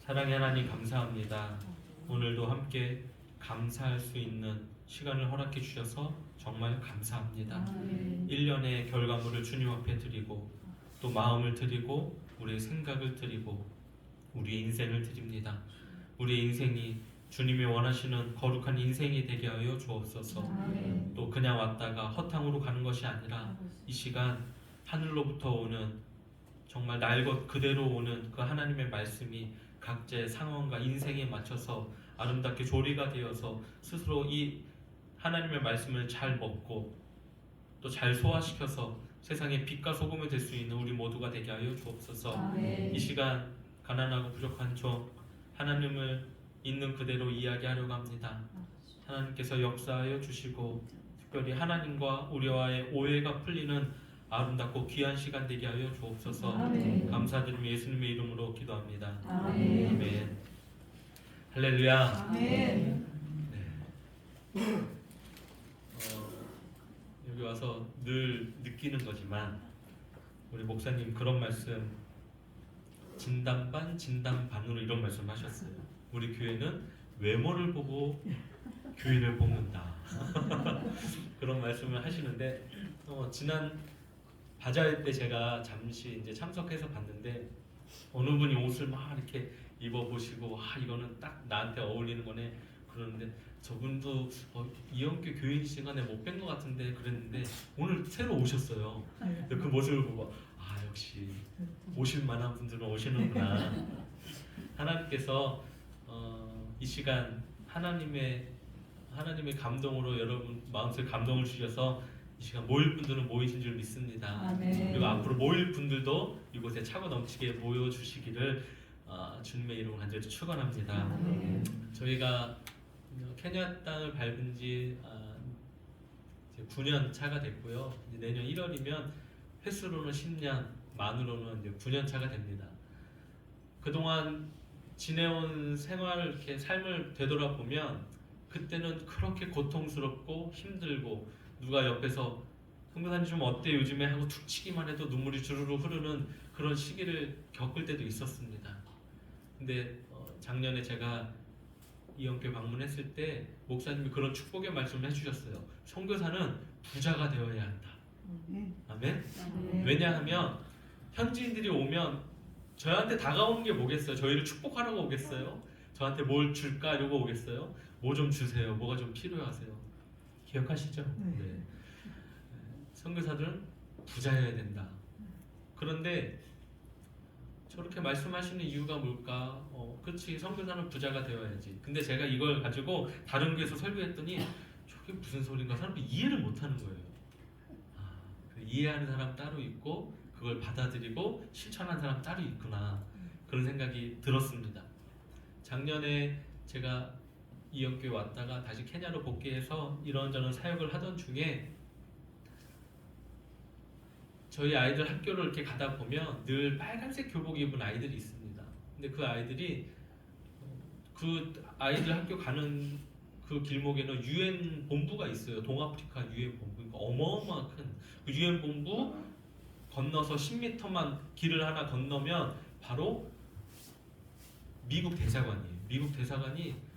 사랑의 하나님 감사합니다. 오늘도 함께 감사할 수 있는 시간을 허락해 주셔서 정말 감사합니다. 1년의 결과물을 주님 앞에 드리고 또 마음을 드리고 우리의 생각을 드리고 우리의 인생을 드립니다. 우리의 인생이 주님이 원하시는 거룩한 인생이 되게 하여 주옵소서. 또 그냥 왔다가 허탕으로 가는 것이 아니라 이 시간 하늘로부터 오는 정말 날 것 그대로 오는 그 하나님의 말씀이 각자의 상황과 인생에 맞춰서 아름답게 조리가 되어서 스스로 이 하나님의 말씀을 잘 먹고 또 잘 소화시켜서 세상의 빛과 소금이 될 수 있는 우리 모두가 되게 하여 주옵소서. 이 시간 가난하고 부족한 종 하나님을 있는 그대로 이야기하려고 합니다. 하나님께서 역사하여 주시고 특별히 하나님과 우리와의 오해가 풀리는 아름답고 귀한 시간 되게 하여 주옵소서. 감사드리며 예수님의 이름으로 기도합니다. 아멘. 할렐루야. 아멘. 여기 와서 늘 느끼는 거지만 우리 목사님 그런 말씀 진단 반 진단 반으로 이런 말씀 하셨어요. 우리 교회는 외모를 보고 교회를 뽑는다. 그런 말씀을 하시는데 지난 바자회 때 제가 잠시 이제 참석해서 봤는데 어느 분이 옷을 막 이렇게 입어보시고 이거는 딱 나한테 어울리는 거네 그러는데 저분도 이영교 교인 시간에 못 뵌 것 같은데 그랬는데 오늘 새로 오셨어요. 그 모습을 보고 역시 오실 만한 분들은 오시는구나. 하나님께서 이 시간 하나님의 감동으로 여러분 마음속에 감동을 주셔서 이 시간 모일 분들은 모이신 줄 믿습니다. 그리고 앞으로 모일 분들도 이곳에 차고 넘치게 모여주시기를 주님의 이름으로 간절히 축원합니다. 저희가 케냐 땅을 밟은 지 이제 9년 차가 됐고요. 이제 내년 1월이면 횟수로는 10년, 만으로는 이제 9년 차가 됩니다. 그동안 지내온 생활 이렇게 삶을 되돌아보면 그때는 그렇게 고통스럽고 힘들고 누가 옆에서 선교사님 좀 어때 요즘에 하고 툭 치기만 해도 눈물이 주르르 흐르는 그런 시기를 겪을 때도 있었습니다. 근데 작년에 제가 이영교 방문했을 때 목사님이 그런 축복의 말씀을 해주셨어요. 선교사는 부자가 되어야 한다. 아멘? 왜냐하면 현지인들이 오면 저희한테 다가오는 게 뭐겠어요? 저희를 축복하려고 오겠어요? 저한테 뭘 줄까 이러고 오겠어요? 뭐 좀 주세요. 뭐가 좀 필요하세요? 기억하시죠? 네. 선교사들은 부자여야 된다. 그런데 저렇게 말씀하시는 이유가 뭘까? 그렇지, 선교사는 부자가 되어야지. 근데 제가 이걸 가지고 다른 교회에서 설교했더니 저게 무슨 소린가? 사람들이 이해를 못하는 거예요. 이해하는 사람 따로 있고 그걸 받아들이고 실천하는 사람 따로 있구나. 그런 생각이 들었습니다. 작년에 제가 이영교에 왔다가 다시 케냐로 복귀해서 이런저런 사역을 하던 중에 저희 아이들 학교를 이렇게 가다 보면 늘 빨간색 교복 입은 아이들이 있습니다. 근데 그 아이들이 그 아이들 학교 가는 그 길목에는 UN 본부가 있어요. 동아프리카 UN 본부. 그러니까 어마어마한 큰 그 UN 본부 건너서 10m만 길을 하나 건너면 바로 미국 대사관이에요. 미국 대사관이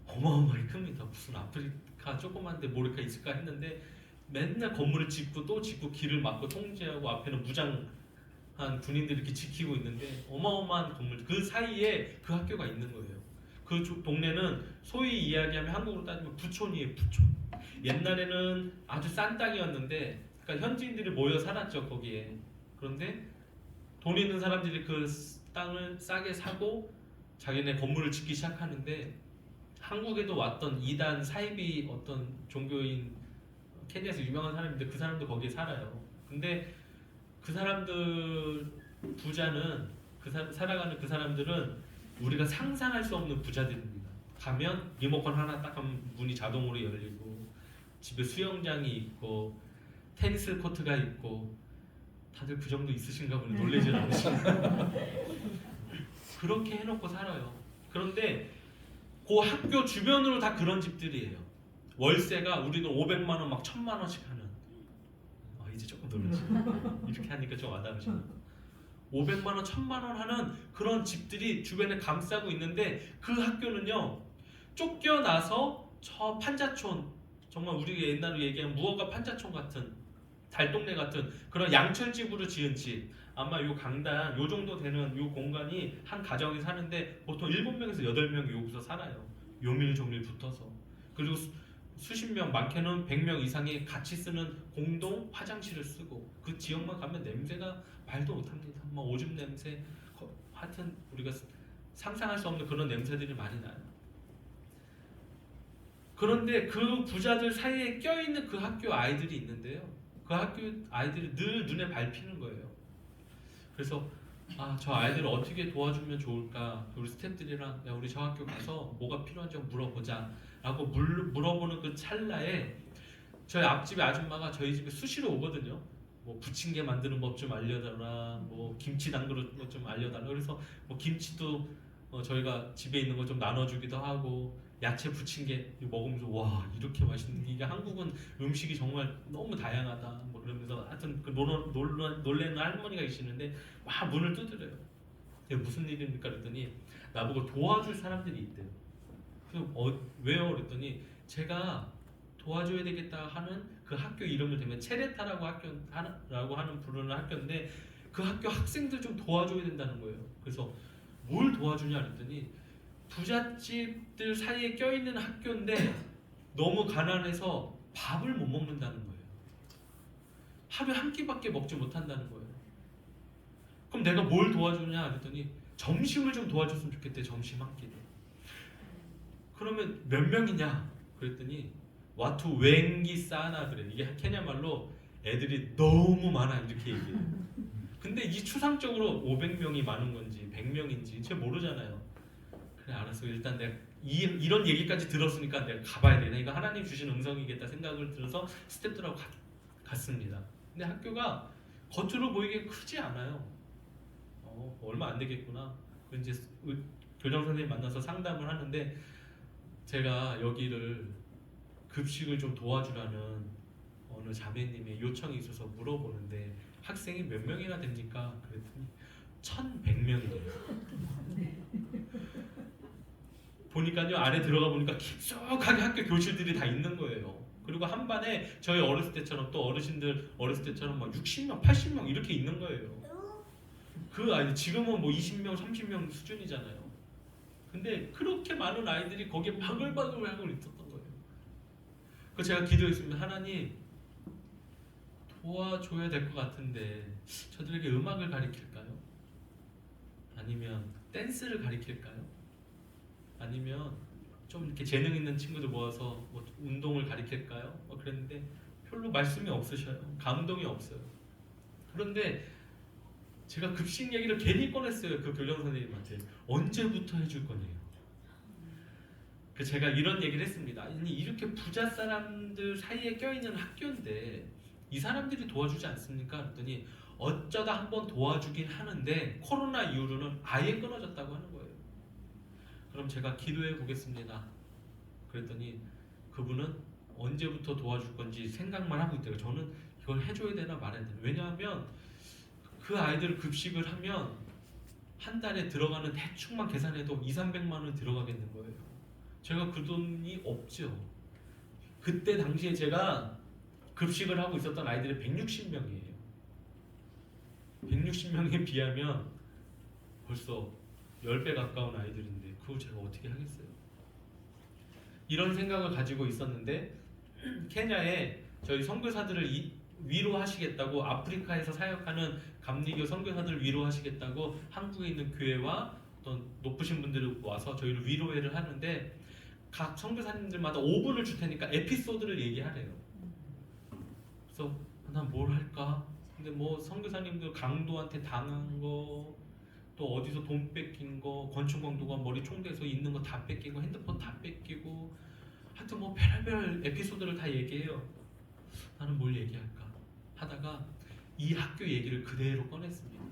어마어마하게 큽니다. 무슨 아프리카 조그만데 뭐 이렇게 있을까 했는데 맨날 건물을 짓고 또 짓고 길을 막고 통제하고 앞에는 무장한 군인들이 이렇게 지키고 있는데 어마어마한 건물 그 사이에 그 학교가 있는 거예요. 그 동네는 소위 이야기하면 한국으로 따지면 부촌이에요. 부촌. 옛날에는 아주 싼 땅이었는데 그러니까 현지인들이 모여 살았죠 거기에. 그런데 돈 있는 사람들이 그 땅을 싸게 사고 자기네 건물을 짓기 시작하는데 한국에도 왔던 이단 사이비 어떤 종교인 케냐에서 유명한 사람인데 그 사람도 거기에 살아요. 근데 그 사람들 부자는 살아가는 그 사람들은 우리가 상상할 수 없는 부자들입니다. 가면 리모컨 하나 딱 하면 문이 자동으로 열리고 집에 수영장이 있고 테니스 코트가 있고 다들 그 정도 있으신가 보네. 놀라지 않으시나. 그렇게 해놓고 살아요. 그런데 그 학교 주변으로 다 그런 집들이에요. 월세가 우리는 500만 원 막 1000만 원씩 하는. 이제 조금 놀라시네. 이렇게 하니까 좀 와닿으시네. 500만 원, 1000만 원 하는 그런 집들이 주변에 감싸고 있는데 그 학교는요. 쫓겨나서 저 판자촌, 정말 우리가 옛날에 얘기한 무허가 판자촌 같은 달동네 같은 그런 양철집으로 지은 집, 아마 요 강단 요 정도 되는 요 공간이 한 가정이 사는데 보통 7명에서 8명이 여기서 살아요. 요밀조밀 붙어서. 그리고 수십 명, 많게는 100명 이상이 같이 쓰는 공동 화장실을 쓰고 그 지역만 가면 냄새가 말도 못합니다. 뭐 오줌 냄새, 하여튼 우리가 상상할 수 없는 그런 냄새들이 많이 나요. 그런데 그 부자들 사이에 껴있는 그 학교 아이들이 있는데요. 그 학교 아이들이 늘 눈에 밟히는 거예요. 그래서 저 아이들을 어떻게 도와주면 좋을까? 우리 스태프들이랑 야, 우리 저 학교 가서 뭐가 필요한지 물어보자 라고 물어보는 그 찰나에 저희 앞집에 아줌마가 저희 집에 수시로 오거든요. 뭐 부침개 만드는 법 좀 알려달라, 뭐 김치 담그는 것 좀 알려달라. 그래서 뭐 김치도 저희가 집에 있는 거 좀 나눠주기도 하고 야채 부침개 먹으면서 와 이렇게 맛있는 게 이게 한국은 음식이 정말 너무 다양하다 뭐 그러면서 하여튼 그 놀래는 할머니가 계시는데 막 문을 두드려요. 무슨 일입니까 그랬더니 나보고 도와줄 사람들이 있대요. 그래서 왜요 그랬더니 제가 도와줘야 되겠다 하는 그 학교 이름을 대면 체레타라고 라고 하는 부르는 학교인데 그 학교 학생들 좀 도와줘야 된다는 거예요. 그래서 뭘 도와주냐 그랬더니 부잣집들 사이에 껴있는 학교인데 너무 가난해서 밥을 못 먹는다는 거예요. 하루에 한 끼밖에 먹지 못한다는 거예요. 그럼 내가 뭘 도와주냐 그랬더니 점심을 좀 도와줬으면 좋겠대. 점심 한 끼를. 그러면 몇 명이냐 그랬더니 와투 웬기 싸나 그래. 이게 케냐 말로 애들이 너무 많아 이렇게 얘기해요. 근데 이 추상적으로 500명이 많은 건지 100명인지 제가 모르잖아요. 그래 알았어. 일단 내가 이런 얘기까지 들었으니까 내가 가봐야 되나. 이거 하나님 주신 음성이겠다 생각을 들어서 스태프들하고 갔습니다. 근데 학교가 겉으로 보이게 크지 않아요. 얼마 안 되겠구나. 이제 교장 선생님 만나서 상담을 하는데 제가 여기를 급식을 좀 도와주라는 어느 자매님의 요청이 있어서 물어보는데 학생이 몇 명이나 됩니까? 그랬더니 1100명이래요. 보니까요 안에 들어가 보니까 깊숙하게 학교 교실들이 다 있는 거예요. 그리고 한 반에 저희 어렸을 때처럼 또 어르신들 어렸을 때처럼 막 60명, 80명 이렇게 있는 거예요. 그 아이 지금은 뭐 20명, 30명 수준이잖아요. 근데 그렇게 많은 아이들이 거기에 바글바글 하고 있었던 거예요. 그래서 제가 기도했습니다. 하나님 도와줘야 될 것 같은데 저들에게 음악을 가르칠까요? 아니면 댄스를 가르칠까요? 아니면 좀 이렇게 재능 있는 친구들 모아서 뭐 운동을 가르칠까요? 그랬는데 별로 말씀이 없으셔요. 감동이 없어요. 그런데 제가 급식 얘기를 괜히 꺼냈어요. 그 교장 선생님한테. 언제부터 해줄 거냐요. 그래서 제가 이런 얘기를 했습니다. 아니 이렇게 부자 사람들 사이에 껴있는 학교인데 이 사람들이 도와주지 않습니까? 그랬더니 어쩌다 한번 도와주긴 하는데 코로나 이후로는 아예 끊어졌다고 하는 거예요. 그럼 제가 기도해 보겠습니다. 그랬더니 그분은 언제부터 도와줄 건지 생각만 하고 있대요. 저는 이걸 해줘야 되나 말아야 되나. 왜냐하면 그 아이들 급식을 하면 한 달에 들어가는 대충만 계산해도 200~300만 원 들어가겠는 거예요. 제가 그 돈이 없죠. 그때 당시에 제가 급식을 하고 있었던 아이들이 160명이에요. 160명에 비하면 벌써 10배 가까운 아이들인데 그걸 제가 어떻게 하겠어요. 이런 생각을 가지고 있었는데 케냐에 저희 선교사들을 위로하시겠다고 아프리카에서 사역하는 감리교 선교사들을 위로하시겠다고 한국에 있는 교회와 어떤 높으신 분들이 와서 저희를 위로회를 하는데 각 선교사님들마다 5분을 줄 테니까 에피소드를 얘기하래요. 그래서 난 뭘 할까? 근데 뭐 선교사님들 강도한테 당한 거, 또 어디서 돈 뺏긴 거, 권총광도가 머리 총대서 있는 거 다 뺏기고 핸드폰 다 뺏기고 하여튼 뭐 별별 에피소드를 다 얘기해요. 나는 뭘 얘기할까 하다가 이 학교 얘기를 그대로 꺼냈습니다.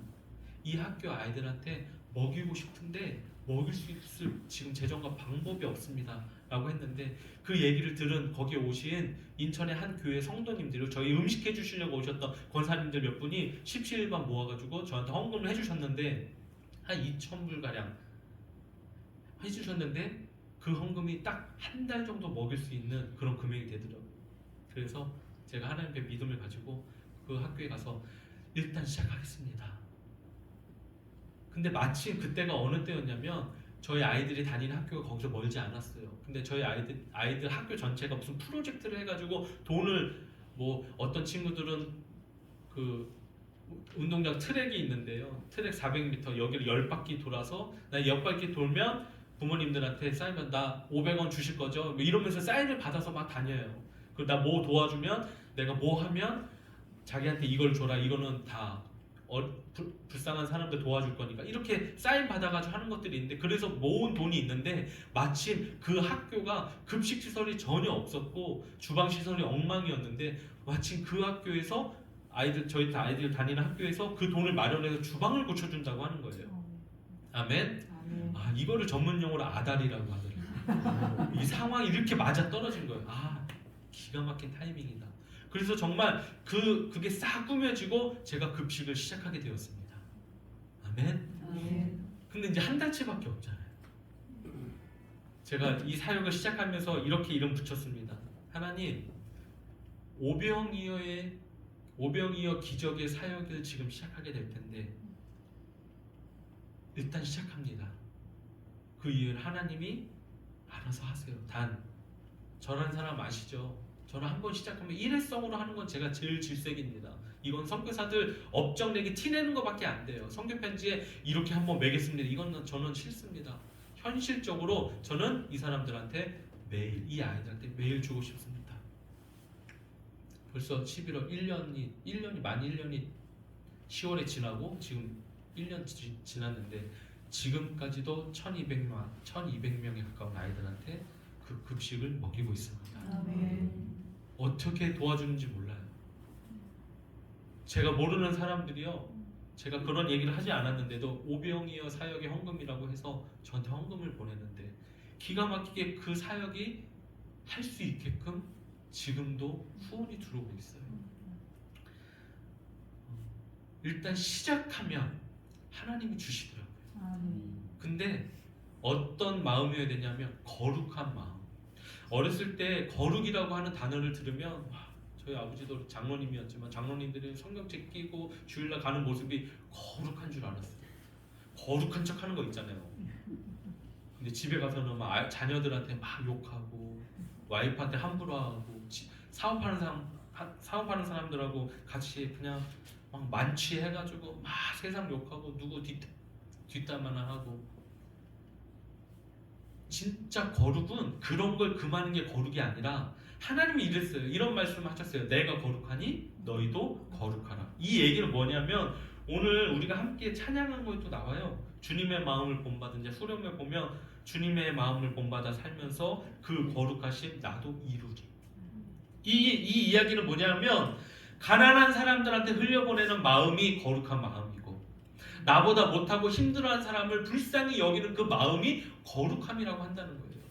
이 학교 아이들한테 먹이고 싶은데 먹일 수 있을 지금 재정과 방법이 없습니다 라고 했는데, 그 얘기를 들은 거기에 오신 인천의 한 교회 성도님들이, 저희 음식 해주시려고 오셨던 권사님들 몇 분이 십시일반 모아가지고 저한테 헌금을 해주셨는데 한 2,000불가량 해주셨는데, 그 헌금이 딱 한 달 정도 먹일 수 있는 그런 금액이 되더라고요. 그래서 제가 하나님께 믿음을 가지고 그 학교에 가서 일단 시작하겠습니다. 근데 마침 그때가 어느 때였냐면, 저희 아이들이 다니는 학교가 거기서 멀지 않았어요. 근데 저희 아이들 학교 전체가 무슨 프로젝트를 해가지고 돈을, 뭐 어떤 친구들은 그 운동장 트랙이 있는데요, 트랙 400m 여기를 10바퀴 돌아서 나 10바퀴 돌면 부모님들한테 사인만 나 500원 주실 거죠? 뭐 이러면서 사인을 받아서 막 다녀요. 그리고 나 뭐 도와주면, 내가 뭐 하면 자기한테 이걸 줘라, 이거는 다 불쌍한 사람들 도와줄 거니까, 이렇게 사인 받아가지고 하는 것들이 있는데, 그래서 모은 돈이 있는데 마침 그 학교가 급식 시설이 전혀 없었고 주방 시설이 엉망이었는데, 마침 그 학교에서 저희 아이들 다니는 학교에서 그 돈을 마련해서 주방을 고쳐준다고 하는 거예요. 아멘. 아, 이거를 전문용어로 아다리라고 하더라고요. 이 상황이 이렇게 맞아 떨어진 거예요. 아, 기가 막힌 타이밍이다. 그래서 정말 그게 싹 꾸며지고 제가 급식을 시작하게 되었습니다. 아멘. 근데 이제 한 달치밖에 없잖아요. 제가 이 사역을 시작하면서 이렇게 이름 붙였습니다. 하나님, 오병이어 기적의 사역을 지금 시작하게 될 텐데 일단 시작합니다. 그 이유를 하나님이 알아서 하세요. 단, 저라는 사람 아시죠? 저는 한 번 시작하면 일회성으로 하는 건 제가 제일 질색입니다. 이건 선교사들 업적 내기 티내는 것밖에 안 돼요. 선교 편지에 이렇게 한번 매겠습니다, 이건 저는 싫습니다. 현실적으로 저는 이 사람들한테 매일, 이 아이들한테 매일 주고 싶습니다. 벌써 11월 1년이 만 1년이 10월에 지나고 지금 1년 지났는데 지금까지도 1200명에 가까운 아이들한테 그 급식을 먹이고 있습니다. 아멘. 어떻게 도와주는지 몰라요. 제가 모르는 사람들이요, 제가 그런 얘기를 하지 않았는데도 오병이어 사역의 헌금이라고 해서 저한테 헌금을 보냈는데, 기가 막히게 그 사역이 할 수 있게끔 지금도 후원이 들어오고 있어요. 일단 시작하면 하나님이 주시더라고요. 근데 어떤 마음이어야 되냐면 거룩한 마음. 어렸을 때 거룩이라고 하는 단어를 들으면, 와, 저희 아버지도 장로님이었지만 장로님들이 성경책 끼고 주일날 가는 모습이 거룩한 줄 알았어요. 거룩한 척 하는 거 있잖아요. 근데 집에 가서는 막 자녀들한테 막 욕하고 와이프한테 함부로 하고, 사업하는 사람들하고 같이 그냥 막 만취해가지고 막 세상 욕하고 누구 뒷담화나 하고. 진짜 거룩은 그런 걸 금하는 게 거룩이 아니라, 하나님이 이랬어요. 이런 말씀을 하셨어요. 내가 거룩하니 너희도 거룩하라. 이 얘기는 뭐냐면, 오늘 우리가 함께 찬양한 거에도 나와요. 주님의 마음을 본받은 자, 후렴에 보면 주님의 마음을 본받아 살면서 그 거룩하심 나도 이루리. 이 이야기는 뭐냐면, 가난한 사람들한테 흘려보내는 마음이 거룩한 마음이고, 나보다 못하고 힘들어하는 사람을 불쌍히 여기는 그 마음이 거룩함이라고 한다는 거예요.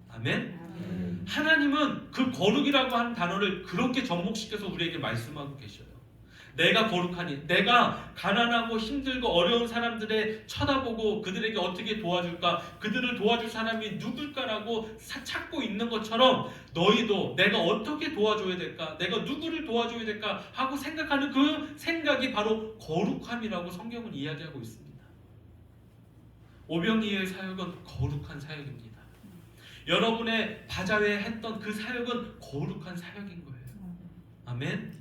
아멘? 하나님은 그 거룩이라고 하는 단어를 그렇게 접목시켜서 우리에게 말씀하고 계셔요. 내가 거룩하니, 내가 가난하고 힘들고 어려운 사람들의 쳐다보고 그들에게 어떻게 도와줄까, 그들을 도와줄 사람이 누굴까라고 찾고 있는 것처럼, 너희도 내가 어떻게 도와줘야 될까, 내가 누구를 도와줘야 될까 하고 생각하는 그 생각이 바로 거룩함이라고 성경은 이야기하고 있습니다. 오병이어의 사역은 거룩한 사역입니다. 여러분의 바자회에 했던 그 사역은 거룩한 사역인 거예요. 아멘?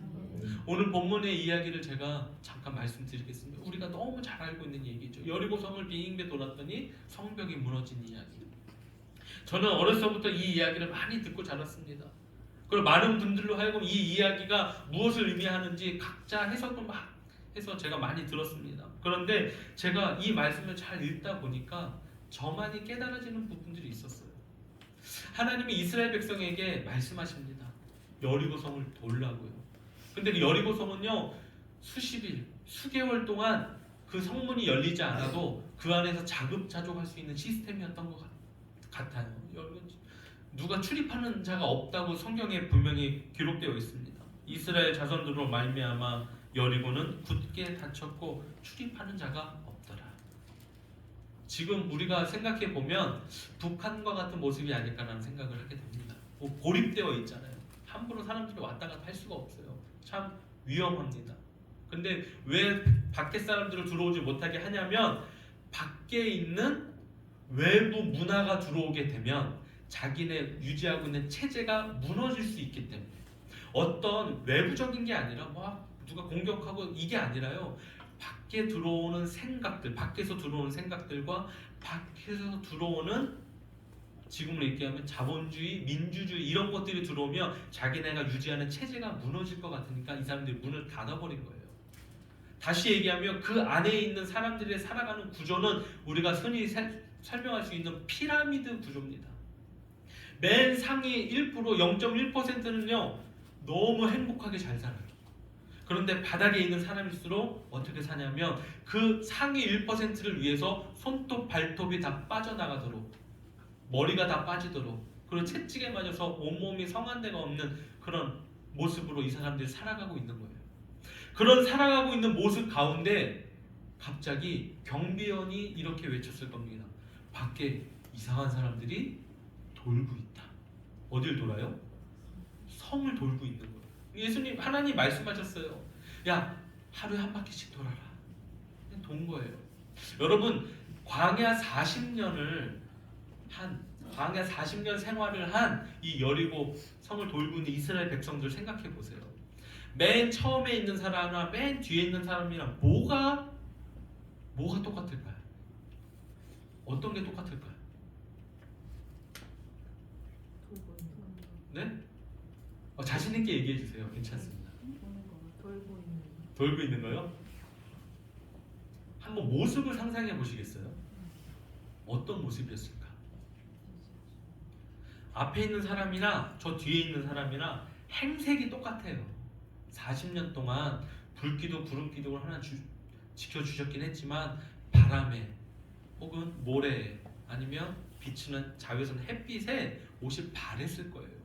오늘 본문의 이야기를 제가 잠깐 말씀드리겠습니다. 우리가 너무 잘 알고 있는 얘기죠. 여리고성을 빙빙 돌았더니 성벽이 무너진 이야기. 저는 어렸을 때부터 이 이야기를 많이 듣고 자랐습니다. 그리고 많은 분들로 하여금 이 이야기가 무엇을 의미하는지 각자 해석을 막 해서 제가 많이 들었습니다. 그런데 제가 이 말씀을 잘 읽다 보니까 저만이 깨달아지는 부분들이 있었어요. 하나님이 이스라엘 백성에게 말씀하십니다. 여리고성을 돌라고요. 근데 그 여리고성은요, 수십 일, 수개월 동안 그 성문이 열리지 않아도 그 안에서 자급자족할 수 있는 시스템이었던 것 같아요. 여러분, 누가 출입하는 자가 없다고 성경에 분명히 기록되어 있습니다. 이스라엘 자손들로 말미암아 여리고는 굳게 닫혔고 출입하는 자가 없더라. 지금 우리가 생각해 보면 북한과 같은 모습이 아닐까라는 생각을 하게 됩니다. 고립되어 있잖아요. 함부로 사람들이 왔다 갔다 할 수가 없어요. 참 위험합니다. 근데 왜 밖에 사람들을 들어오지 못하게 하냐면 밖에 있는 외부 문화가 들어오게 되면 자기네 유지하고 있는 체제가 무너질 수 있기 때문에, 어떤 외부적인 게 아니라 막 누가 공격하고 이게 아니라요, 밖에 들어오는 생각들, 밖에서 들어오는 생각들과 밖에서 들어오는, 지금으로 얘기하면 자본주의, 민주주의 이런 것들이 들어오면 자기네가 유지하는 체제가 무너질 것 같으니까 이 사람들이 문을 닫아버린 거예요. 다시 얘기하면 그 안에 있는 사람들의 살아가는 구조는 우리가 흔히 설명할 수 있는 피라미드 구조입니다. 맨 상위 1%, 0.1%는요 너무 행복하게 잘 살아요. 그런데 바닥에 있는 사람일수록 어떻게 사냐면 그 상위 1%를 위해서 손톱 발톱이 다 빠져나가도록, 머리가 다 빠지도록, 그리고 채찍에 맞아서 온몸이 성한데가 없는 그런 모습으로 이 사람들이 살아가고 있는 거예요. 그런 살아가고 있는 모습 가운데 갑자기 경비원이 이렇게 외쳤을 겁니다. 밖에 이상한 사람들이 돌고 있다. 어딜 돌아요? 성을 돌고 있는 거예요. 예수님, 하나님 말씀하셨어요. 야, 하루에 한 바퀴씩 돌아라. 그냥 돈 거예요. 여러분, 광야 40년을 광야 40년 생활을 한 이 여리고 성을 돌고 있는 이스라엘 백성들 생각해 보세요. 맨 처음에 있는 사람이랑 맨 뒤에 있는 사람이랑 뭐가 똑같을까요? 어떤 게 똑같을까요? 네? 자신 있게 얘기해 주세요. 괜찮습니다. 돌고 있는 거요? 한번 모습을 상상해 보시겠어요? 어떤 모습이었을까? 앞에 있는 사람이나 저 뒤에 있는 사람이나 행색이 똑같아요. 40년 동안 불기둥 구름기둥을 하나 지켜주셨긴 했지만 바람에 혹은 모래에 아니면 비치는 자외선 햇빛에 옷이 바랬을 거예요.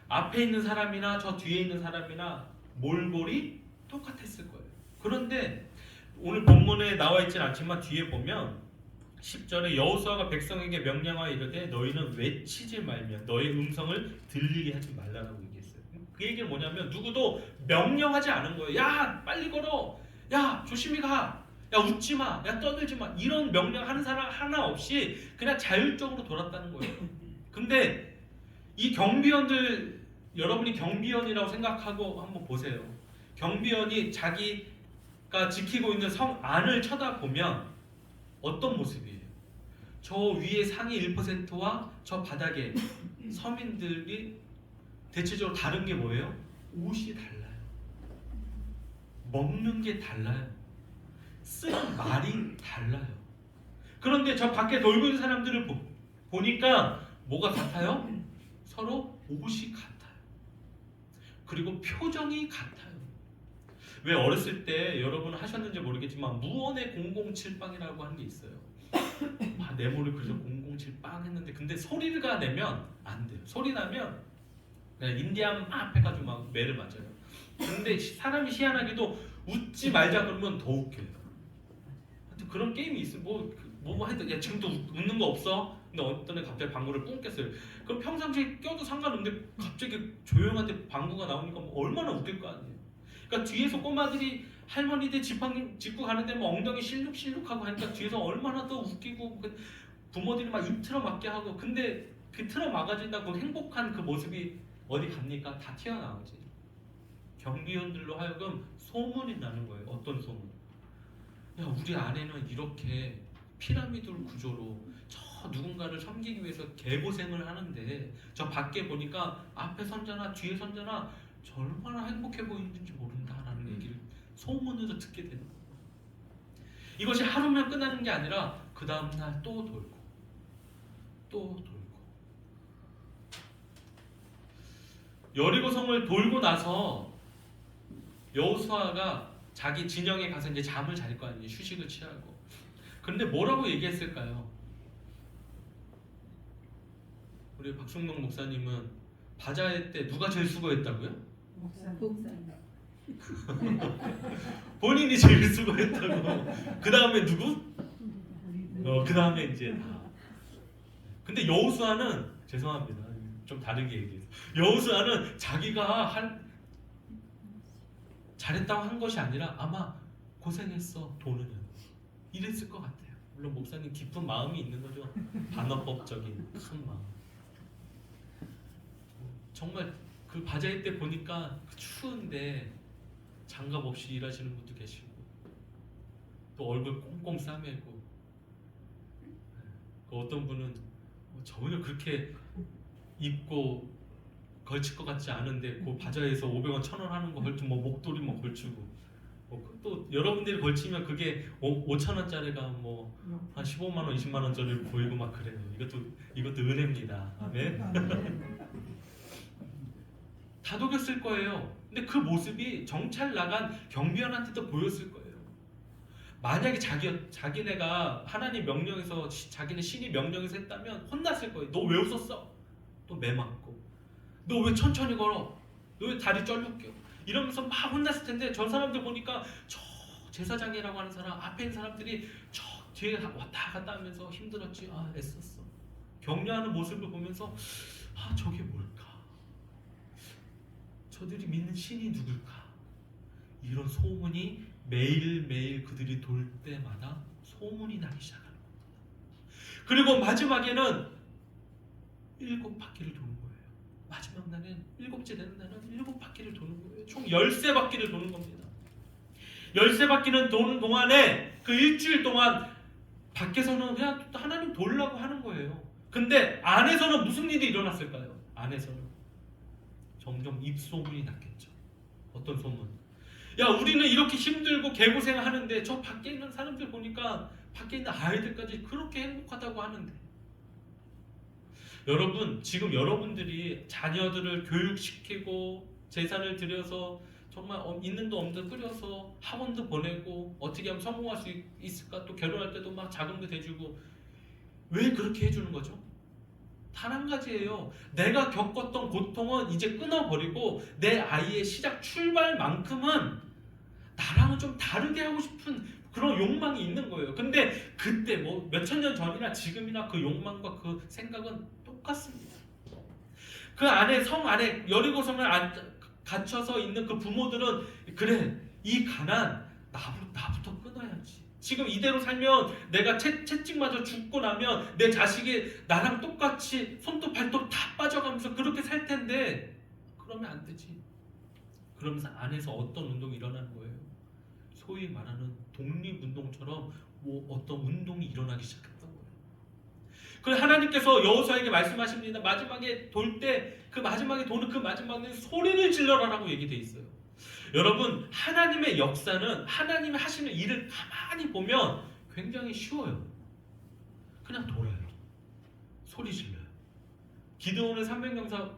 앞에 있는 사람이나 저 뒤에 있는 사람이나 몰골이 똑같았을 거예요. 그런데 오늘 본문에 나와 있진 않지만 뒤에 보면 10절에 여호수아가 백성에게 명령하여 이르되 너희는 외치지 말며 너의 음성을 들리게 하지 말라라고 얘기했어요. 그 얘기는 뭐냐면 누구도 명령하지 않은 거예요. 야, 빨리 걸어. 야, 조심히 가. 야, 웃지 마. 야, 떠들지 마. 이런 명령하는 사람 하나 없이 그냥 자율적으로 돌았다는 거예요. 근데 이 경비원들, 여러분이 경비원이라고 생각하고 한번 보세요. 경비원이 자기가 지키고 있는 성 안을 쳐다보면 어떤 모습이에요? 저 위에 상위 1%와 저 바닥에 서민들이 대체적으로 다른 게 뭐예요? 옷이 달라요. 먹는 게 달라요. 쓰는 말이 달라요. 그런데 저 밖에 돌고 있는 사람들을 보니까 뭐가 같아요? 서로 옷이 같아요. 그리고 표정이 같아요. 왜 어렸을 때 여러분 하셨는지 모르겠지만 무언의 007빵이라고 하는 게 있어요. 네모를 그려서 007빵 했는데 근데 소리가 내면 안 돼요. 소리 나면 인디안 막 해가지고 막 매를 맞아요. 근데 사람이 희한하게도 웃지 말자 그러면 더 웃겨요. 하여튼 그런 게임이 있어요. 뭐 해도 야 지금도 웃는 거 없어? 근데 어떤 애 갑자기 방구를 뿡 꼈어요. 그럼 평상시에 껴도 상관없는데 갑자기 조용한데 방구가 나오니까 뭐 얼마나 웃길 거 아니에요. 그러니까 뒤에서 꼬마들이 할머니들 지팡이 짚고 가는데 뭐 엉덩이 실룩실룩하고 하니까 뒤에서 얼마나 더 웃기고 부모들이 막 입 틀어 막게 하고 근데 그 틀어 막아진다고 행복한 그 모습이 어디 갑니까? 다 튀어나오지. 경비원들로 하여금 소문이 나는 거예요. 어떤 소문? 야, 우리 안에는 이렇게 피라미드 구조로 저 누군가를 섬기기 위해서 개고생을 하는데 저 밖에 보니까 앞에 선자나 뒤에 선자나 저 얼마나 행복해 보이는지 모른다라는 얘기를 소문으로 듣게 되는 거예요. 이것이 하루면 끝나는 게 아니라 그 다음날 또 돌고 또 돌고. 여리고성을 돌고 나서 여호수아가 자기 진영에 가서 이제 잠을 잘 거 아니에요. 휴식을 취하고. 그런데 뭐라고 얘기했을까요? 우리 박승명 목사님은 바자회 때 누가 제일 수고했다고요? 목사님. 본인이 제일 수고했다고. 그 다음에 누구? 그 다음에 이제 근데 여호수아는 죄송합니다. 좀 다르게 얘기해서 여호수아는 자기가 잘했다고 한 것이 아니라 아마 고생했어 도느냐 이랬을 것 같아요. 물론 목사님 깊은 마음이 있는 거죠. 반어법적인 큰 마음. 정말 그 바자회 때 보니까 추운데 장갑 없이 일하시는 분도 계시고 또 얼굴 꽁꽁 싸매고 어떤 분은 전혀 그렇게 입고 걸칠 것 같지 않은데 그 바자회에서 500원 1000원 하는 거 걸치고 뭐 목도리 뭐 걸치고 또 여러분들이 걸치면 그게 5,000원짜리가 뭐 한 15만 원 20만 원짜리 보이고 막 그래요. 이것도 은혜입니다. 아멘. 다독였을 거예요. 근데 그 모습이 정찰 나간 경비원한테도 보였을 거예요. 만약에 자기네가 하나님 명령에서 자기네 신이 명령에서 했다면 혼났을 거예요. 너 왜 웃었어? 또 매 맞고. 너 왜 천천히 걸어? 너 왜 다리 쩔룩겨? 이러면서 막 혼났을 텐데 저 사람들 보니까 저 제사장이라고 하는 사람 앞에 있는 사람들이 저 뒤에 왔다 갔다 하면서 힘들었지. 아 애썼어. 격려하는 모습을 보면서 아 저게 뭘까? 저들이 믿는 신이 누굴까? 이런 소문이 매일매일 그들이 돌 때마다 소문이 나기 시작하는 겁니다. 그리고 마지막에는 7바퀴를 도는 거예요. 마지막 날엔 7째 되는 날은 7바퀴를 도는 거예요. 총 13바퀴를 도는 겁니다. 13바퀴는 도는 동안에 그 일주일 동안 밖에서는 그냥 하나님 돌라고 하는 거예요. 근데 안에서는 무슨 일이 일어났을까요? 안에서는 점점 입소문이 났겠죠. 어떤 소문? 야 우리는 이렇게 힘들고 개고생하는데 저 밖에 있는 사람들 보니까 밖에 있는 아이들까지 그렇게 행복하다고 하는데 여러분 지금 여러분들이 자녀들을 교육시키고 재산을 들여서 정말 있는 도 없는 도 끌여서 학원도 보내고 어떻게 하면 성공할 수 있을까 또 결혼할 때도 막 자금도 대주고 왜 그렇게 해주는 거죠? 단 한 가지예요. 내가 겪었던 고통은 이제 끊어버리고 내 아이의 시작 출발만큼은 나랑은 좀 다르게 하고 싶은 그런 욕망이 있는 거예요. 근데 그때 뭐 몇천 년 전이나 지금이나 그 욕망과 그 생각은 똑같습니다. 그 안에 성 안에 여리고성을 갇혀서 있는 그 부모들은 그래 이 가난 나부터 끊어야지. 지금 이대로 살면 내가 채찍 맞아 죽고 나면 내 자식이 나랑 똑같이 손톱 발톱 다 빠져가면서 그렇게 살 텐데 그러면 안 되지. 그러면서 안에서 어떤 운동이 일어나는 거예요? 소위 말하는 독립운동처럼 뭐 어떤 운동이 일어나기 시작했던 거예요. 그래서 하나님께서 여호수아에게 말씀하십니다. 마지막에 돌 때 그 마지막에 도는 그 마지막에 소리를 질러라라고 얘기돼 있어요. 여러분 하나님의 역사는 하나님이 하시는 일을 가만히 보면 굉장히 쉬워요. 그냥 돌아요. 소리 질러요. 기드온의 300명사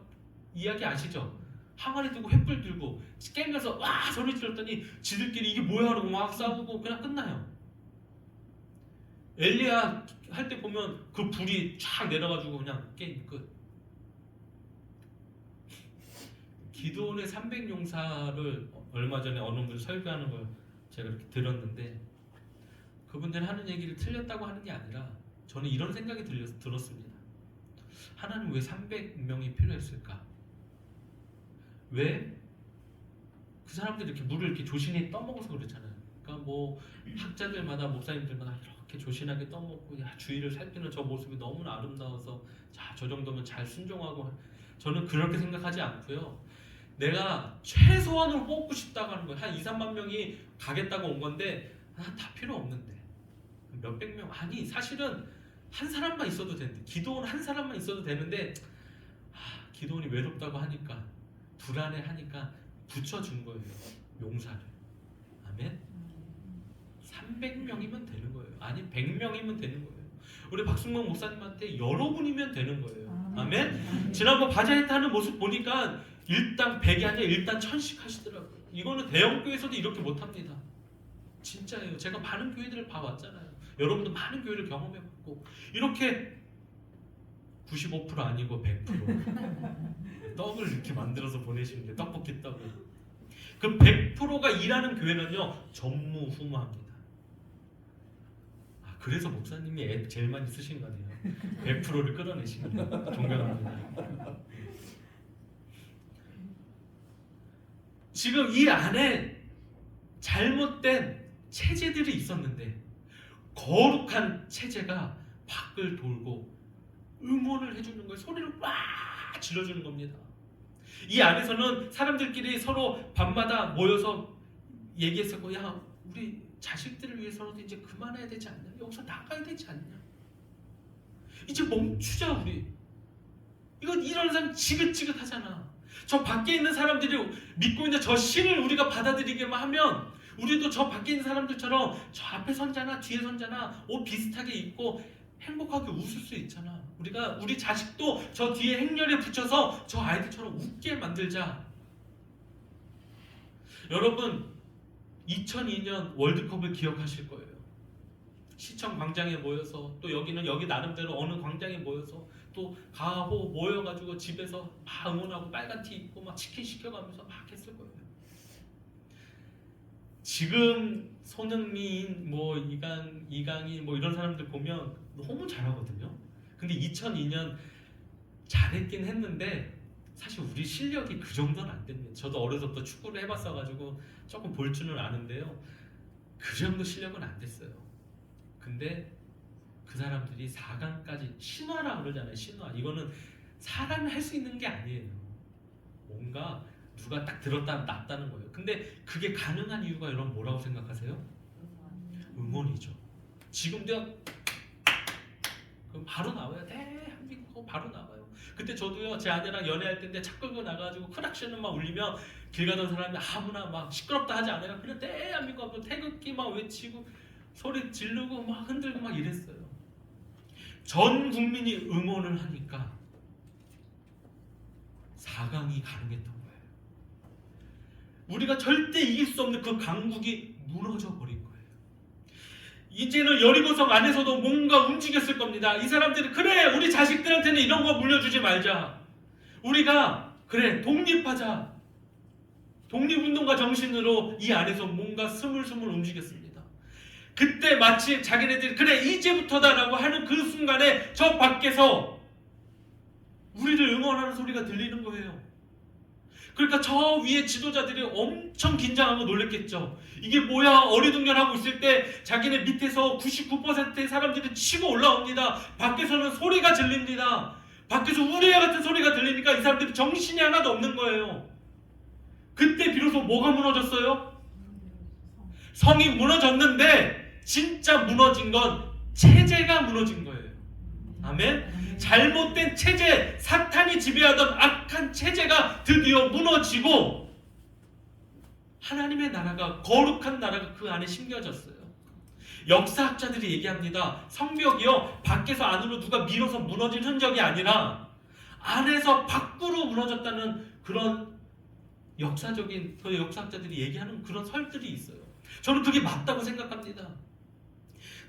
이야기 아시죠? 항아리 들고 횃불 들고 깨면서 와 소리 질렀더니 지들끼리 이게 뭐야 하고 막 싸우고 그냥 끝나요. 엘리야 할 때 보면 그 불이 쫙 내려가지고 그냥 게임 끝. 기드온의 300용사를 얼마 전에 어느 분 설교하는 걸 제가 이렇게 들었는데 그분들 하는 얘기를 틀렸다고 하는 게 아니라 저는 이런 생각이 들었습니다. 하나님 왜 300명이 필요했을까? 왜? 그 사람들이 이렇게 물을 이렇게 조신히 떠먹어서 그렇잖아요. 그러니까 뭐 학자들마다 목사님들마다 이렇게 조신하게 떠먹고 야, 주위를 살피는 저 모습이 너무나 아름다워서 자, 저 정도면 잘 순종하고 저는 그렇게 생각하지 않고요. 내가 최소한으로 뽑고 싶다고 하는 거예요. 한 2, 3만 명이 가겠다고 온 건데 다 필요 없는데 몇백 명 아니 사실은 한 사람만 있어도 되는데 기도원 한 사람만 있어도 되는데 기도원이 외롭다고 하니까 불안해하니까 붙여준 거예요. 용사를. 아멘. 300명이면 되는 거예요. 아니 100명이면 되는 거예요. 우리 박승명 목사님한테 여러분이면 되는 거예요. 아멘. 지난번 바자회 하는 모습 보니까 일당 100이 아니라 일당 1000씩 하시더라고요. 이거는 대형교회에서도 이렇게 못합니다. 진짜예요. 제가 많은 교회들을 봐왔잖아요. 여러분도 많은 교회를 경험해봤고 이렇게 95% 아니고 100% 떡을 이렇게 만들어서 보내시는데 떡볶이 떡을 그 100%가 일하는 교회는요 전무후무합니다. 그래서 목사님이 애 제일 많이 쓰신 거네요. 100%를 끌어내시는 거 존경합니다. 지금 이 안에 잘못된 체제들이 있었는데 거룩한 체제가 밖을 돌고 응원을 해주는 거예요. 소리를 와 질러주는 겁니다. 이 안에서는 사람들끼리 서로 밤마다 모여서 얘기했었고, 야 우리 자식들을 위해서라도 이제 그만해야 되지 않냐? 여기서 나가야 되지 않냐? 이제 멈추자 우리. 이거 이런 사람 지긋지긋하잖아. 저 밖에 있는 사람들이 믿고 있는 저 신을 우리가 받아들이게만 하면 우리도 저 밖에 있는 사람들처럼 저 앞에 선자나 뒤에 선자나 옷 비슷하게 입고 행복하게 웃을 수 있잖아. 우리가 우리 자식도 저 뒤에 행렬에 붙여서 저 아이들처럼 웃게 만들자. 여러분 2002년 월드컵을 기억하실 거예요. 시청 광장에 모여서 또 여기는 여기 나름대로 어느 광장에 모여서 또 가호 모여가지고 집에서 막 응원하고 빨간 티 입고 막 치킨 시켜가면서 막 했을 거예요. 지금 손흥민 뭐 이강인 뭐 이런 사람들 보면 너무 잘하거든요. 근데 2002년 잘했긴 했는데 사실 우리 실력이 그 정도는 안 됩니다. 저도 어려서부터 축구를 해봤어가지고 조금 볼 줄은 아는데요. 그 정도 실력은 안 됐어요. 근데 그 사람들이 4강까지 신화라 그러잖아요. 신화. 이거는 사람이 할 수 있는 게 아니에요. 뭔가 누가 딱 들었다 놨다는 거예요. 근데 그게 가능한 이유가 여러분 뭐라고 생각하세요? 응원이죠. 지금도 그럼 바로 나와요. 대한민국 바로 나와요. 그때 저도요 제 아내랑 연애할 때인데 차 끌고 나가가지고 크락션을 막 울리면 길 가던 사람이 아무나 막 시끄럽다 하지 않아요. 그냥 대한민국 하고 태극기 막 외치고 소리 지르고 막 흔들고 막 이랬어요. 전 국민이 응원을 하니까 4강이 가능했던 거예요. 우리가 절대 이길 수 없는 그 강국이 무너져 버린 거예요. 이제는 여리고성 안에서도 뭔가 움직였을 겁니다. 이 사람들이 그래 우리 자식들한테는 이런 거 물려주지 말자. 우리가 그래 독립하자. 독립운동가 정신으로 이 안에서 뭔가 스물스물 움직였습니다. 그때 마치 자기네들이 그래 이제부터다라고 하는 그 순간에 저 밖에서 우리를 응원하는 소리가 들리는 거예요. 그러니까 저 위에 지도자들이 엄청 긴장하고 놀랬겠죠. 이게 뭐야 어리둥절하고 있을 때 자기네 밑에서 99%의 사람들이 치고 올라옵니다. 밖에서는 소리가 들립니다. 밖에서 우레야 같은 소리가 들리니까 이 사람들이 정신이 하나도 없는 거예요. 그때 비로소 뭐가 무너졌어요? 성이 무너졌는데 진짜 무너진 건 체제가 무너진 거예요. 아멘? 잘못된 체제, 사탄이 지배하던 악한 체제가 드디어 무너지고 하나님의 나라가, 거룩한 나라가 그 안에 심겨졌어요. 역사학자들이 얘기합니다. 성벽이요 밖에서 안으로 누가 밀어서 무너진 흔적이 아니라 안에서 밖으로 무너졌다는 그런 역사적인 그 역사학자들이 얘기하는 그런 설들이 있어요. 저는 그게 맞다고 생각합니다.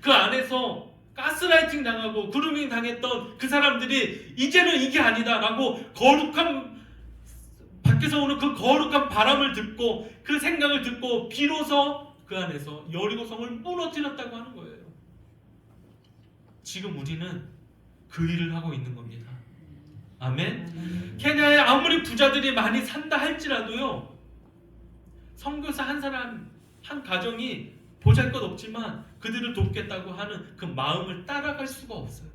그 안에서 가스라이팅 당하고 그루밍 당했던 그 사람들이 이제는 이게 아니다라고 거룩한 밖에서 오는 그 거룩한 바람을 듣고 그 생각을 듣고 비로소 그 안에서 여리고성을 무너뜨렸다고 하는 거예요. 지금 우리는 그 일을 하고 있는 겁니다. 아멘. 케냐에 아무리 부자들이 많이 산다 할지라도요 선교사 한 사람 한 가정이 보잘것없지만 그들을 돕겠다고 하는 그 마음을 따라갈 수가 없어요.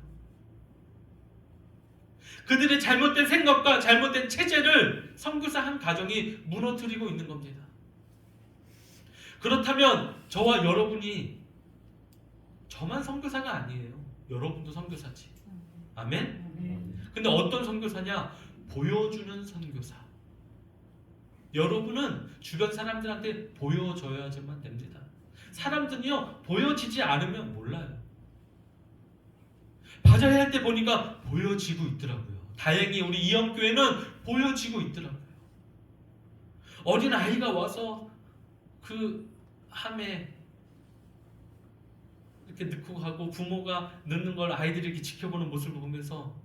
그들의 잘못된 생각과 잘못된 체제를 선교사 한 가정이 무너뜨리고 있는 겁니다. 그렇다면 저와 여러분이 저만 선교사가 아니에요. 여러분도 선교사지. 아멘? 근데 어떤 선교사냐? 보여주는 선교사. 여러분은 주변 사람들한테 보여줘야지만 됩니다. 사람들은요 보여지지 않으면 몰라요. 바자회 할 때 보니까 보여지고 있더라고요. 다행히 우리 이영교회는 보여지고 있더라고요. 어린 아이가 와서 그 함에 이렇게 넣고 가고 부모가 넣는 걸 아이들이 이렇게 지켜보는 모습을 보면서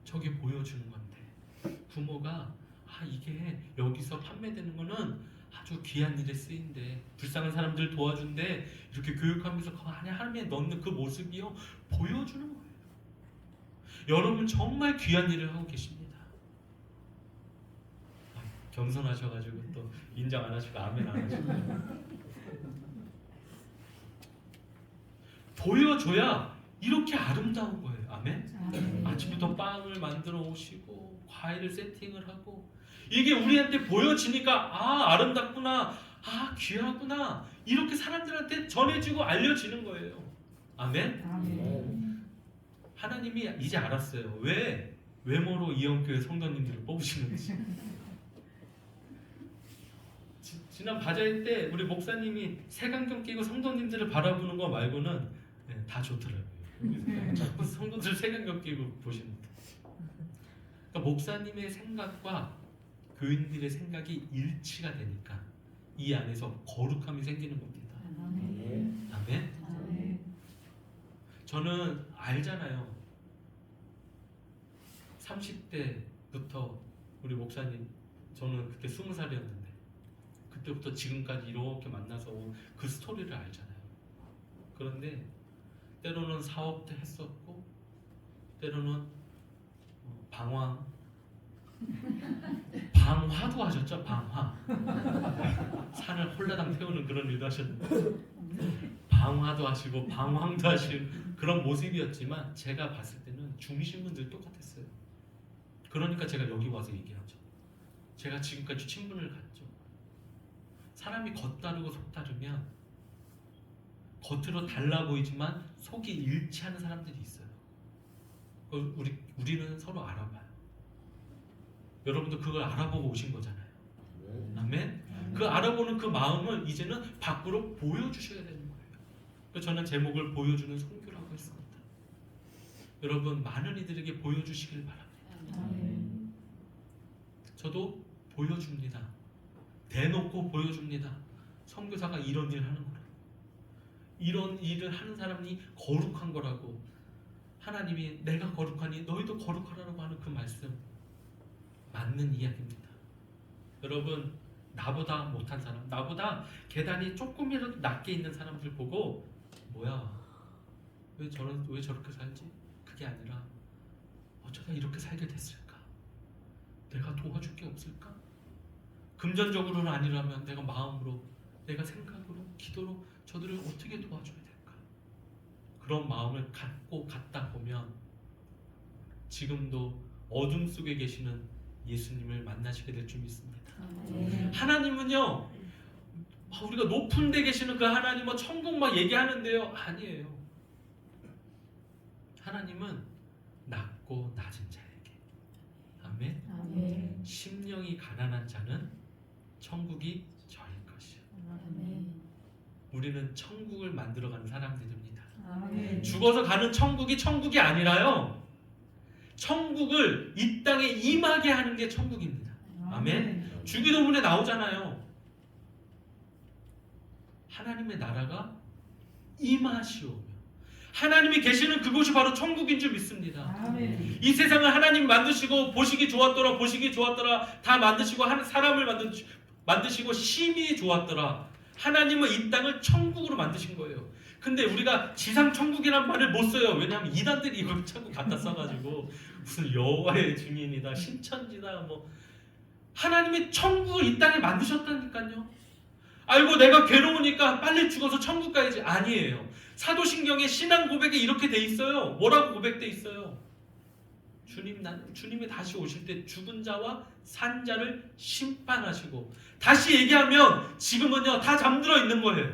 저게 보여주는 건데 부모가 이게 여기서 판매되는 거는 아주 귀한 일에 쓰인대, 불쌍한 사람들 도와준대, 이렇게 교육하면서 하나님에 넣는 그 모습이요 보여주는 거예요. 여러분 정말 귀한 일을 하고 계십니다. 겸손하셔가지고 또 인정 안 하시고 아멘 안 하시고 보여줘야 이렇게 아름다운 거예요. 아멘. 아침부터 빵을 만들어 오시고 과일을 세팅을 하고 이게 우리한테 보여지니까 아름답구나, 귀하구나, 이렇게 사람들한테 전해지고 알려지는 거예요. 아멘. 하나님이 이제 알았어요. 왜 외모로 이영교회 성도님들을 뽑으시는지. 지난 바자회 때 우리 목사님이 색안경 끼고 성도님들을 바라보는 거 말고는 다 좋더라고요. 자꾸 성도들 색안경 끼고 보시는데, 그러니까 목사님의 생각과 교인들의 생각이 일치가 되니까 이 안에서 거룩함이 생기는 겁니다. 아멘. 저는 알잖아요. 30대부터 우리 목사님, 저는 그때 20살이었는데 그때부터 지금까지 이렇게 만나서 온 그 스토리를 알잖아요. 그런데 때로는 사업도 했었고 때로는 방화도 하셨죠. 방화. 산을 홀라당 태우는 그런 일도 하셨는데 방화도 하시고 방황도 하시고 그런 모습이었지만 제가 봤을 때는 중심은 늘 똑같았어요. 그러니까 제가 여기 와서 얘기하죠. 제가 지금까지 친분을 갖죠. 사람이 겉다르고 속다르면 겉으로 달라 보이지만 속이 일치하는 사람들이 있어요. 우리는 서로 알아봐요. 여러분도 그걸 알아보고 오신 거잖아요. 아멘. 그 알아보는 그 마음을 이제는 밖으로 보여주셔야 되는 거예요. 그래서 저는 제목을 보여주는 선교를 하고 있습니다. 여러분 많은 이들에게 보여주시길 바랍니다. 저도 보여줍니다. 대놓고 보여줍니다. 선교사가 이런 일을 하는 거라고, 이런 일을 하는 사람이 거룩한 거라고, 하나님이 내가 거룩하니 너희도 거룩하라고 하는 그 말씀 맞는 이야기입니다. 여러분 나보다 못한 사람, 나보다 계단이 조금이라도 낮게 있는 사람들 보고 뭐야 왜 저렇게 살지? 그게 아니라 어쩌다 이렇게 살게 됐을까? 내가 도와줄 게 없을까? 금전적으로는 아니라면 내가 마음으로, 내가 생각으로, 기도로 저들을 어떻게 도와줘야 될까? 그런 마음을 갖고 갔다 보면 지금도 어둠 속에 계시는 예수님을 만나시게 될 줄 믿습니다. 하나님은요, 우리가 높은 데 계시는 그 하나님 천국 막 얘기하는데요, 아니에요. 하나님은 낮고 낮은 자에게, 아멘. 심령이 가난한 자는 천국이 저일 것이요. 우리는 천국을 만들어가는 사람들입니다. 죽어서 가는 천국이 아니라요, 천국을 이 땅에 임하게 하는 게 천국입니다. 아멘. 주기도문에 나오잖아요. 하나님의 나라가 임하시오며, 하나님이 계시는 그곳이 바로 천국인 줄 믿습니다. 아멘. 이 세상을 하나님 만드시고 보시기 좋았더라 다 만드시고 사람을 만드시고 심히 좋았더라. 하나님은 이 땅을 천국으로 만드신 거예요. 근데 우리가 지상 천국이란 말을 못 써요. 왜냐하면 이단들이 이걸 자꾸 갖다 써가지고 무슨 여호와의 증인이다, 신천지다, 하나님이 천국을 이 땅에 만드셨다니까요. 아이고 내가 괴로우니까 빨리 죽어서 천국 가야지. 아니에요. 사도신경에 신앙 고백에 이렇게 돼 있어요. 뭐라고 고백돼 있어요? 주님이 다시 오실 때 죽은 자와 산 자를 심판하시고, 다시 얘기하면 지금은요 다 잠들어 있는 거예요.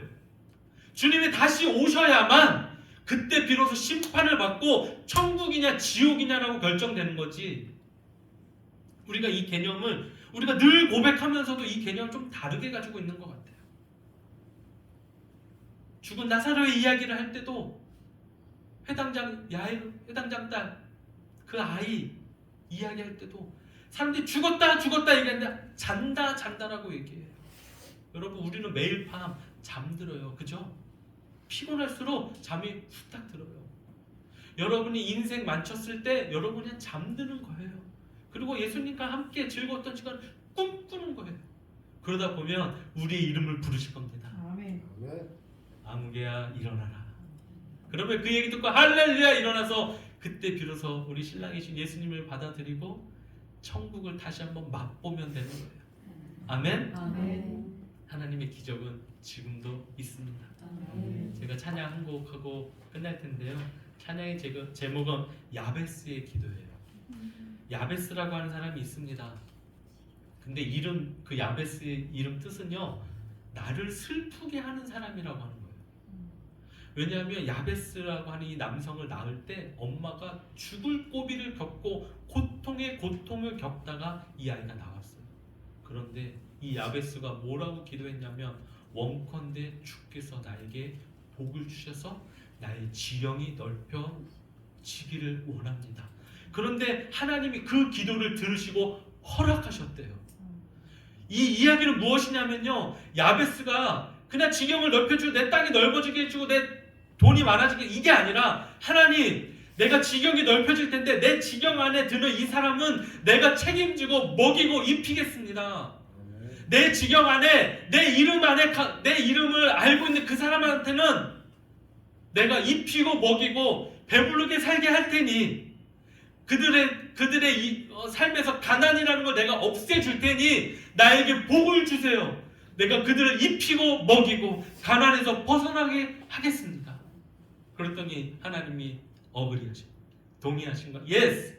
주님이 다시 오셔야만 그때 비로소 심판을 받고 천국이냐 지옥이냐라고 결정되는 거지. 우리가 이 개념을 우리가 늘 고백하면서도 이 개념을 좀 다르게 가지고 있는 것 같아요. 죽은 나사로의 이야기를 할 때도 회당장 딸 그 아이 이야기할 때도 사람들이 죽었다 얘기하는데 잔다라고 얘기해요. 여러분 우리는 매일 밤 잠들어요. 그죠? 피곤할수록 잠이 후딱 들어요. 여러분이 인생 만쳤을 때 여러분이 그냥 잠드는 거예요. 그리고 예수님과 함께 즐거웠던 시간을 꿈꾸는 거예요. 그러다 보면 우리의 이름을 부르실 겁니다. 아멘. 아무개야 일어나라. 그러면 그 얘기 듣고 할렐루야 일어나서 그때 비로소 우리 신랑이신 예수님을 받아들이고 천국을 다시 한번 맛보면 되는 거예요. 아멘. 아멘. 하나님의 기적은 지금도 있습니다. 아멘. 제가 찬양 한 곡하고 끝날 텐데요. 찬양의 제목은 야베스의 기도예요. 야베스라고 하는 사람이 있습니다. 근데 그 야베스의 이름 뜻은요, 나를 슬프게 하는 사람이라고 하는 거예요. 왜냐하면 야베스라고 하는 이 남성을 낳을 때 엄마가 죽을 고비를 겪고 고통에 고통을 겪다가 이 아이가 나왔어요. 그런데 이 야베스가 뭐라고 기도했냐면, 원컨대 주께서 나에게 복을 주셔서 나의 지경이 넓혀지기를 원합니다. 그런데 하나님이 그 기도를 들으시고 허락하셨대요. 이 이야기는 무엇이냐면요, 야베스가 그냥 지경을 넓혀주고 내 땅이 넓어지게 해주고 내 돈이 많아지게, 이게 아니라 하나님, 내가 지경이 넓혀질 텐데 내 지경 안에 드는 이 사람은 내가 책임지고 먹이고 입히겠습니다. 내 지경 안에, 내 이름 안에, 내 이름을 알고 있는 그 사람한테는 내가 입히고 먹이고 배부르게 살게 할 테니, 그들의 삶에서 가난이라는 걸 내가 없애줄 테니 나에게 복을 주세요. 내가 그들을 입히고 먹이고 가난에서 벗어나게 하겠습니다. 그랬더니 하나님이 어그리하신, 동의하신 거. Yes,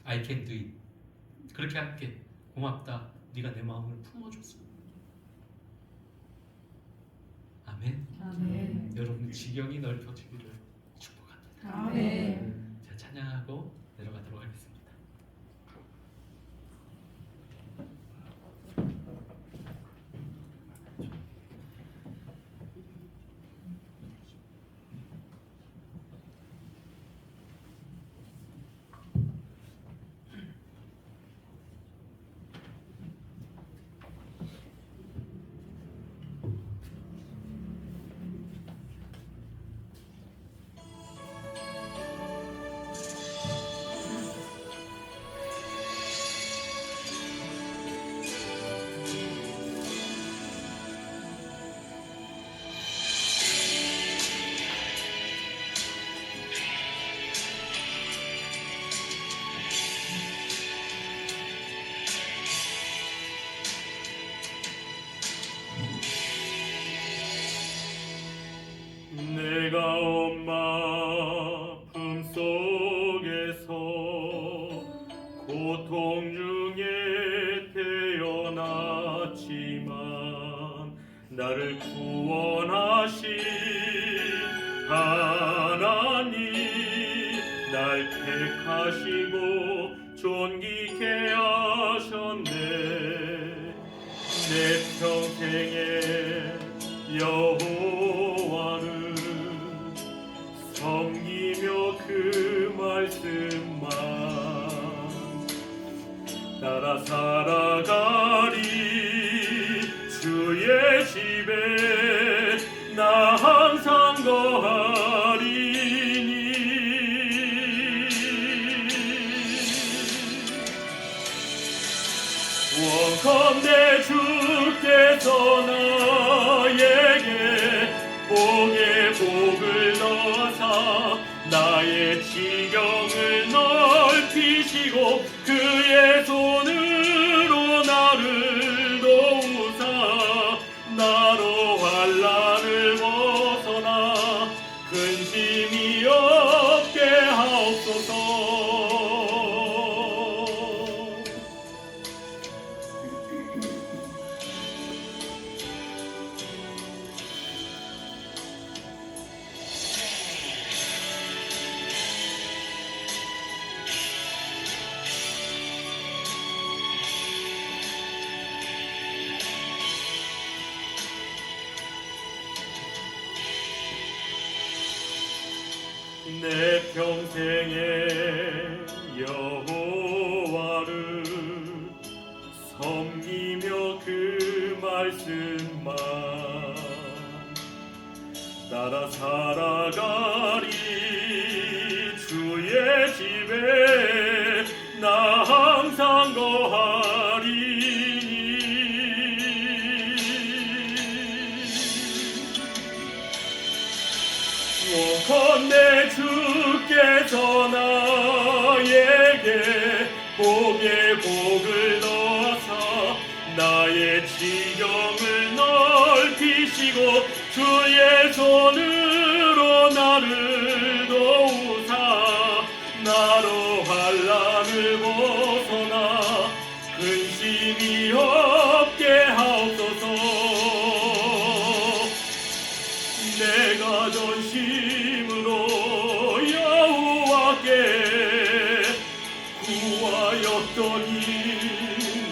I can do it. 그렇게 할게. 고맙다. 네가 내 마음을 품어줬어. 아멘. 아멘. 여러분 지경이 넓혀지기를 축복합니다. 아멘. 자, 찬양하고 내려가도록 하겠습니다. 내가 엄마 품속에서 고통 중에 태어났지만 나를 구원하신 하나님, 날 택하시고 존귀케 하셨네. 내 평생에 여호와를 섬기며 그 말씀만 따라 살아가리. 주의 집에 나 항상 거하리니. 원컨대 주께서 나에게 복의 복을 넣어서 나의 지경을 넓히시고 그의 손으로 나를 도우사 나로 환난을 벗어나 근심이 없게 하옵소서. 내 평생에 여호와를 섬기며 그 말씀만 따라 살아가리. 주의 집에 나 항상 거하리. 원컨대 주께서 나에게 복에 복을 넣어서 나의 지경을 넓히시고 주의 손으로 나를 도우사 나로 환난을 벗어나 근심이 없게 하옵소서. 내가 전심으로 여호와께 구하였더니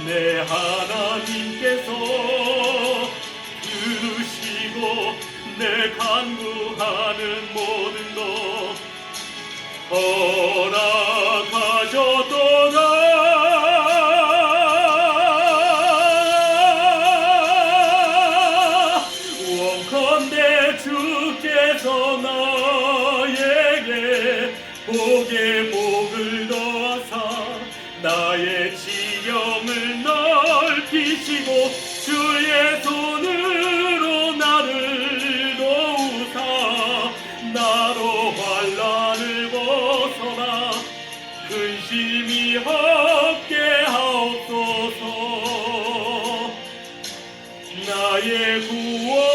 내 하나님께서 들으시고 내 간구하는 모든 것 허락하셨도다. 원컨대 주께서 나에게 복에 복을 넣어사 나의 지경을 넓히시고 주의 손으로 나를 도우사 나로 환난을 벗어나 근심이 없게 하옵소서. 나의 구원